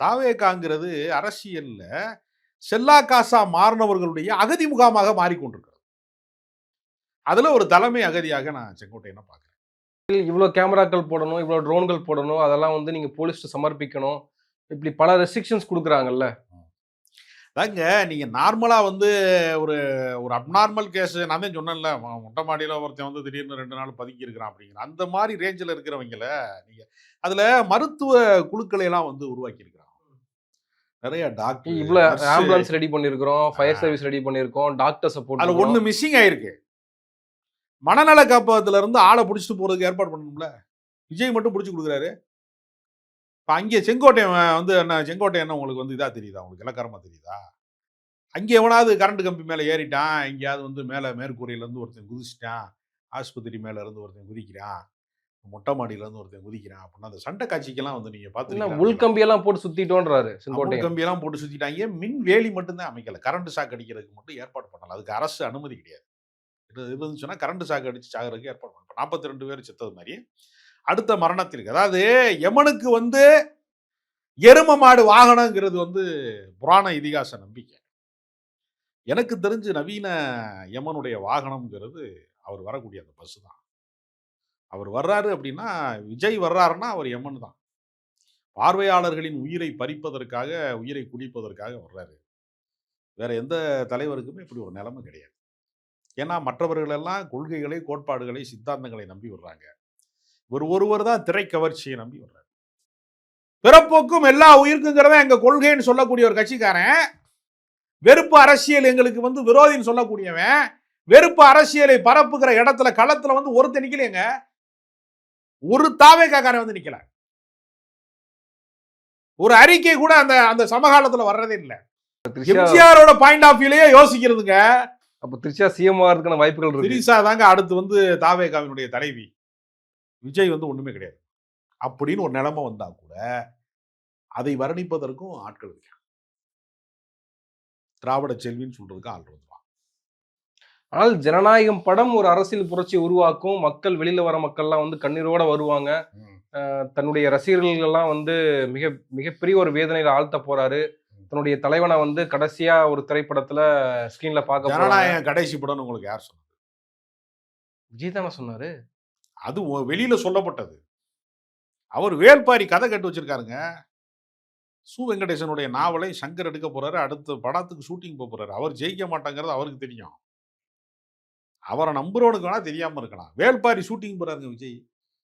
தாவேகாங்கிறது அரசியல்ல செல்லா காசா மாறினவர்களுடைய அகதி முகாமாக மாறிக்கொண்டிருக்கிறது. அதுல ஒரு தலைமை அகதியாக நான் செங்கோட்டையனை பார்க்கிறேன். இவ்வளோ கேமராக்கள் போடணும், இவ்வளோ ட்ரோன்கள் போடணும், அதெல்லாம் வந்து நீங்க போலீஸ்ட்ட சமர்ப்பிக்கணும். இப்படி பல ரெஸ்ட்ரிக்ஷன்ஸ் குடுக்குறாங்கல்ல. அதாங்க நீங்க நார்மலா வந்து ஒரு ஒரு அப்நார்மல் கேஸ் நான் தான் சொன்னேன்ல, மொட்டை மாடியில ஒருத்தன் வந்து திடீர்னு 2 நாள் பதுங்கி இருக்கிறான் அப்படிங்கிற. அந்த மாரி ரேஞ்சில இருக்கிறவங்கள நீங்க அதுல மருத்துவ குழுக்களை எல்லாம் வந்து உருவாக்கி இருக்கிறான். நெறைய டாக்டர், இவ்வளோ நர்ஸ் ஆம்புலன்ஸ் ரெடி பண்ணியிருக்கிறோம், ஃபயர் அ சர்வீஸ் ரெடி பண்ணியிருக்கோம், டாக்டர்ஸ அதுல போட்டுருக்கிறோம். ஒண்ணு மிஸ்ஸிங் ஆயிருக்கு. மனநல காப்பகத்துல இருந்து ஆள புடிச்சிட்டு போறதுக்கு ஏற்பாடு பண்ணணும்ல. விஜய் மட்டும் புடிச்சு குடுக்குறாரு. இப்ப அங்கே செங்கோட்டையன் வந்து என்ன செங்கோட்டையன் என்ன உங்களுக்கு வந்து இதா தெரியுதா? உங்களுக்கு இளக்காரமா தெரியுதா? அங்கே எவனாவது கரண்ட் கம்பி மேல ஏறிட்டான், எங்கேயாவது வந்து மேல மேற்கூரையில இருந்து ஒருத்தன் குதிச்சுட்டான், ஆஸ்பத்திரி மேல இருந்து ஒருத்தன் குதிக்கிறான், மொட்டை மாடியில இருந்து ஒருத்தன் குதிக்கிறான் அப்படின்னா, அந்த சண்டை காட்சிக்கெல்லாம் வந்து நீங்க என்ன பார்த்திருக்கீங்களா? உள்கம்பியெல்லாம் போட்டு சுத்திட்டோன்றாரு முள் செங்கோட்டையன். கம்பியெல்லாம் போட்டு சுத்திட்டாங்க. மின் வேலி மட்டும் தான் அமைக்கல. கரண்ட் ஷாக் அடிக்கிறதுக்கு மட்டும் ஏற்பாடு பண்ணல. அதுக்கு அரசு அனுமதி கிடையாது. இது இருந்துச்சுன்னா கரண்ட் ஷாக் அடிச்சு சாகறதுக்கு ஏற்பாடு பண்ணணும். 42 பேர் செத்தது மாரி, அடுத்த மரணத்திற்கு அதாவது யமனுக்கு வந்து எரும மாடு வாகனங்கிறது வந்து புராண இதிகாச நம்பிக்கை. எனக்கு தெரிஞ்சு நவீன யமனுடைய வாகனம்ங்கிறது அவர் வரக்கூடிய அந்த பஸ் தான். அவர் வர்றாரு அப்படின்னா, விஜய் வர்றாருன்னா அவர் யமன் தான். பார்வையாளர்களின் உயிரை பறிப்பதற்காக, உயிரை குடிப்பதற்காக வர்றாரு. வேற எந்த தலைவருக்குமே இப்படி ஒரு நிலைமை கிடையாது. ஏன்னா மற்றவர்கள் எல்லாம் கொள்கைகளை, கோட்பாடுகளை, சித்தாந்தங்களை நம்பி வர்றாங்க. இவர் ஒருவர் தான் திரை கவர்ச்சியை நம்பி வர்றாரு. பிறப்போக்கும் எல்லா உயிருக்குங்கிறத எங்க கொள்கைன்னு சொல்லக்கூடிய ஒரு கட்சிக்காரன், வெறுப்பு அரசியல் எங்களுக்கு வந்து விரோதின்னு சொல்லக்கூடியவன், வெறுப்பு அரசியலை பரப்புகிற இடத்துல களத்துல வந்து ஒருத்தன் நிக்கலையேங்க. ஒரு தாவேகாக்காரன் வந்து நிக்கல. ஒரு அறிக்கை கூட அந்த அந்த சமகாலத்துல வர்றதே இல்ல. எம்ஜிஆரோட பாயிண்ட் ஆஃப் வியூலயே யோசிக்கிறதுங்க. அப்ப த்ரிஷா சிஎம் ஆகிறதுக்கான வாய்ப்புகள் இருக்கு. திரிஷா தாங்க அடுத்து வந்து தாவேகாவினுடைய தலைவி. விஜய் வந்து ஒண்ணுமே கிடையாது. அப்படின்னு ஒரு நிலைமை வந்தா கூட அதை வர்ணிப்பதற்கும் ஆட்கள் இருக்காங்க. திராவிட செல்வின்னு சொல்றதுக்கு ஆள் வந்துருவாங்க. ஆனால் ஜனநாயகம் படம் ஒரு அரசியல் புரட்சியை உருவாக்கும். மக்கள் வெளியில வர மக்கள்லாம் வந்து கண்ணீரோட வருவாங்க. தன்னுடைய ரசிகர்கள் எல்லாம் வந்து மிகப்பெரிய ஒரு வேதனையில ஆழ்த்த போறாரு. தன்னுடைய தலைவனை வந்து கடைசியா ஒரு திரைப்படத்துல ஸ்கிரீன்ல பார்க்க போறாங்க. ஜனநாயகம் கடைசி படம்னு உங்களுக்கு யார் சொன்னது? விஜய் தானே சொன்னாரு. அது வெளியில சொல்லப்பட்டது. அவர் வேள்பாரி கதை கட்டு வச்சிருக்காருங்க. சு வெங்கடேசனுடைய நாவலை சங்கர் எடுக்க போறாரு. அடுத்த படத்துக்கு ஷூட்டிங் போறாரு. அவர் ஜெயிக்க மாட்டாங்கிறது அவருக்கு தெரியும். அவரை நம்புறவனுக்கு வேணா தெரியாம இருக்கலாம். வேள்பாரி ஷூட்டிங் போறாருங்க விஜய்.